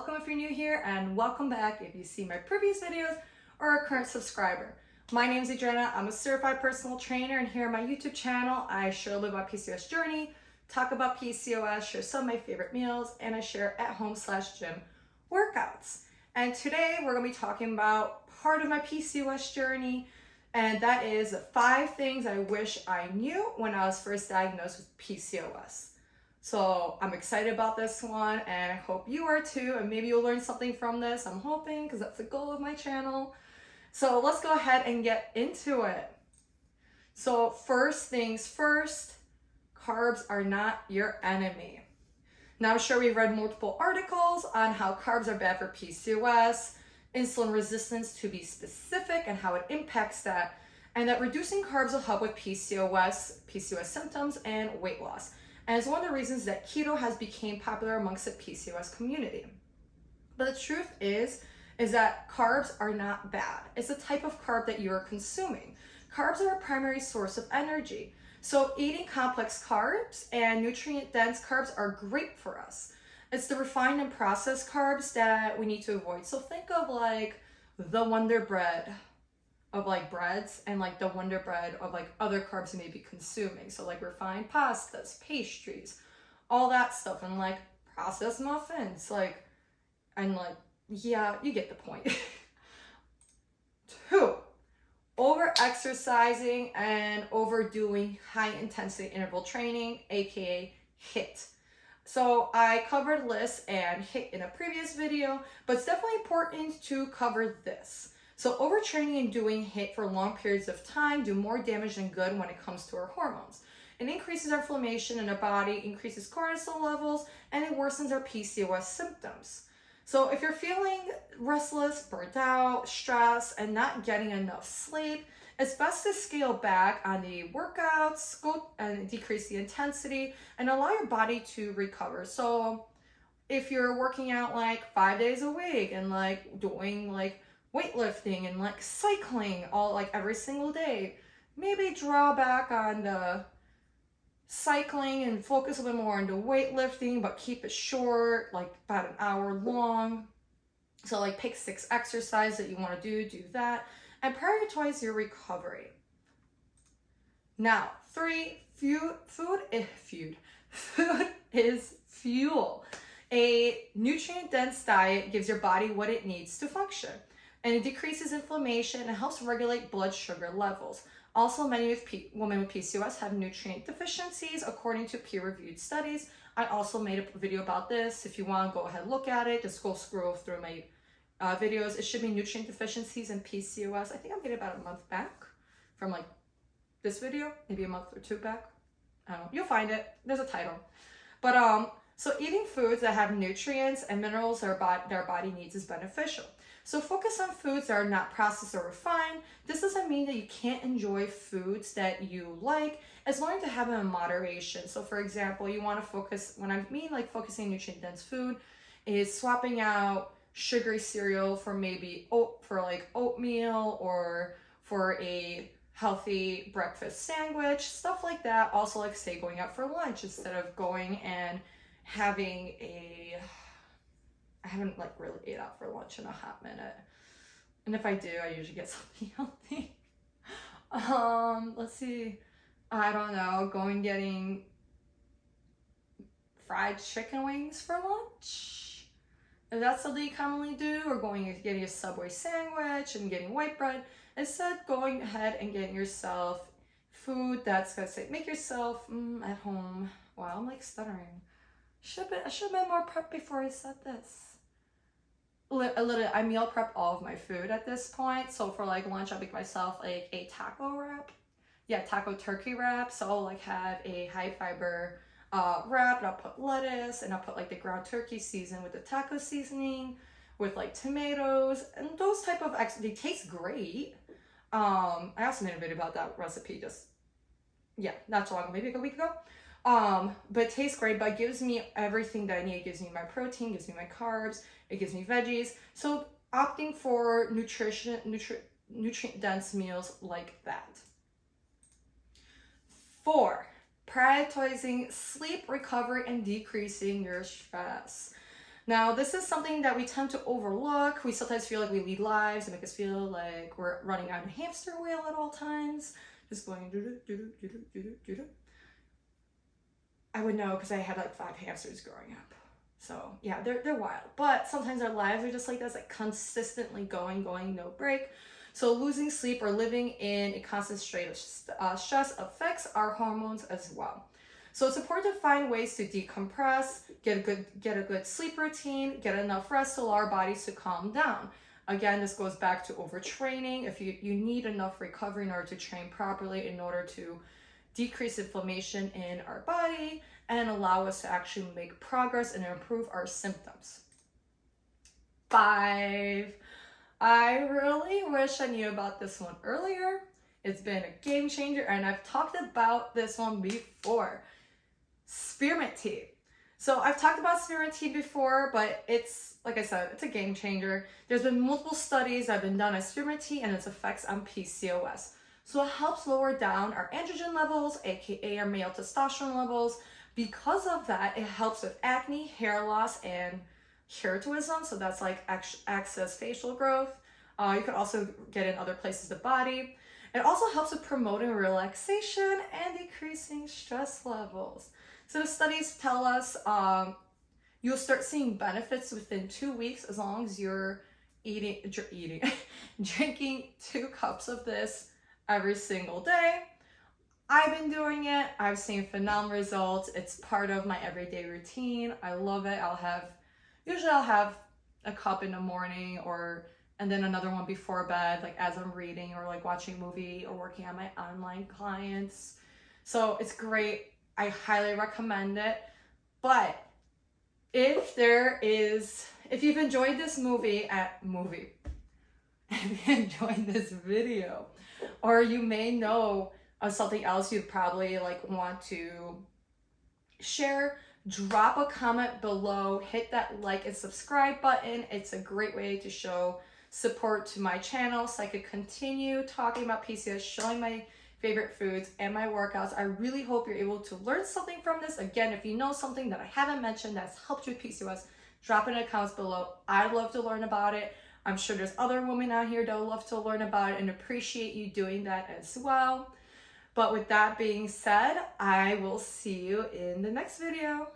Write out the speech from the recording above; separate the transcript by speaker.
Speaker 1: welcome if you're new here, and welcome back if you see my previous videos or are a current subscriber. My name is Adriana. I'm a certified personal trainer, and here on my YouTube channel, I share a little about PCOS Journey, talk about PCOS, share some of my favorite meals, and I share at-home/gym workouts. And today we're going to be talking about part of my PCOS journey, and that is 5 things I wish I knew when I was first diagnosed with PCOS. So I'm excited about this one, and I hope you are too, and maybe you'll learn something from this. I'm hoping, because that's the goal of my channel. So let's go ahead and get into it. So first things first, carbs are not your enemy. Now I'm sure we've read multiple articles on how carbs are bad for PCOS, insulin resistance to be specific, and how it impacts that, and that reducing carbs will help with PCOS symptoms, and weight loss. And it's one of the reasons that keto has become popular amongst the PCOS community. But the truth is that carbs are not bad. It's the type of carb that you are consuming. Carbs are a primary source of energy. So eating complex carbs and nutrient-dense carbs are great for us. It's the refined and processed carbs that we need to avoid. So think of like the Wonder Bread of like breads, and like the Wonder Bread of like other carbs you may be consuming. So like refined pastas, pastries, all that stuff, and like processed muffins, yeah, you get the point. 2, over-exercising and overdoing high-intensity interval training, aka HIIT. So I covered LISS and HIIT in a previous video, but it's definitely important to cover this. So overtraining and doing HIIT for long periods of time do more damage than good when it comes to our hormones. It increases our inflammation in our body, increases cortisol levels, and it worsens our PCOS symptoms. So if you're feeling restless, burnt out, stressed, and not getting enough sleep, it's best to scale back on the workouts, go and decrease the intensity, and allow your body to recover. So if you're working out like 5 days a week and like doing like weightlifting and like cycling all like every single day, maybe draw back on the cycling and focus a little more on the weightlifting, but keep it short, like about an hour long. So like pick 6 exercises that you want to do that, and prioritize your recovery. Now 3, food is fuel. A nutrient-dense diet gives your body what it needs to function, and it decreases inflammation and helps regulate blood sugar levels. Also, many women with PCOS have nutrient deficiencies according to peer-reviewed studies. I also made a video about this. If you want to go ahead and look at it, just go scroll through my videos. It should be nutrient deficiencies in PCOS. I think I made it about a month back from like this video, maybe a month or 2 back. I don't know. You'll find it. There's a title. But so eating foods that have nutrients and minerals that our body needs is beneficial. So focus on foods that are not processed or refined. This doesn't mean that you can't enjoy foods that you like, as long as you have them in moderation. So for example, you want to focus, when I mean like focusing on nutrient-dense food, is swapping out sugary cereal for maybe oatmeal, or for a healthy breakfast sandwich, stuff like that. Also, like say going out for lunch instead of going and having I haven't like really ate out for lunch in a hot minute, and if I do, I usually get something healthy. Let's see, I don't know, getting fried chicken wings for lunch, if that's something you commonly do, or getting a Subway sandwich and getting white bread. Instead, going ahead and getting yourself food that's gonna say, make yourself at home. Wow, I'm like stuttering. I should have been more prepped before I said this. I meal prep all of my food at this point. So for like lunch, I'll make myself like a taco wrap. Yeah, taco turkey wrap. So I'll like have a high fiber wrap, and I'll put lettuce, and I'll put like the ground turkey seasoned with the taco seasoning, with like tomatoes, and those type of they taste great. I also made a video about that recipe not so long ago, maybe a week ago. But it tastes great, but it gives me everything that I need. It gives me my protein, gives me my carbs, it gives me veggies. So opting for nutrient-dense meals like that. 4, prioritizing sleep, recovery, and decreasing your stress. Now, this is something that we tend to overlook. We sometimes feel like we lead lives and make us feel like we're running on a hamster wheel at all times, just going do. I would know because I had like 5 hamsters growing up. So yeah, they're wild. But sometimes our lives are just like this, like consistently going, no break. So losing sleep or living in a constant state of stress affects our hormones as well. So it's important to find ways to decompress, get a good sleep routine, get enough rest to allow our bodies to calm down. Again, this goes back to overtraining. If you need enough recovery in order to train properly, in order to decrease inflammation in our body and allow us to actually make progress and improve our symptoms. 5. I really wish I knew about this one earlier. It's been a game changer, and I've talked about this one before. Spearmint tea. So I've talked about spearmint tea before, but it's, like I said, it's a game changer. There's been multiple studies that have been done on spearmint tea and its effects on PCOS. So it helps lower down our androgen levels, aka our male testosterone levels. Because of that, it helps with acne, hair loss, and hirsutism. So that's like excess facial growth. You could also get in other places of the body. It also helps with promoting relaxation and decreasing stress levels. So the studies tell us you'll start seeing benefits within 2 weeks as long as you're drinking 2 cups of this every single day. I've been doing it. I've seen phenomenal results. It's part of my everyday routine. I love it. Usually I'll have a cup in the morning and then another one before bed, like as I'm reading or like watching a movie or working on my online clients. So it's great. I highly recommend it. But if you've enjoyed this if you enjoyed this video, or you may know of something else you'd probably like want to share, drop a comment below, hit that like and subscribe button. It's a great way to show support to my channel so I could continue talking about PCOS, showing my favorite foods and my workouts. I really hope you're able to learn something from this. Again, if you know something that I haven't mentioned that's helped you with PCOS, drop it in the comments below. I'd love to learn about it. I'm sure there's other women out here that would love to learn about it and appreciate you doing that as well. But with that being said, I will see you in the next video.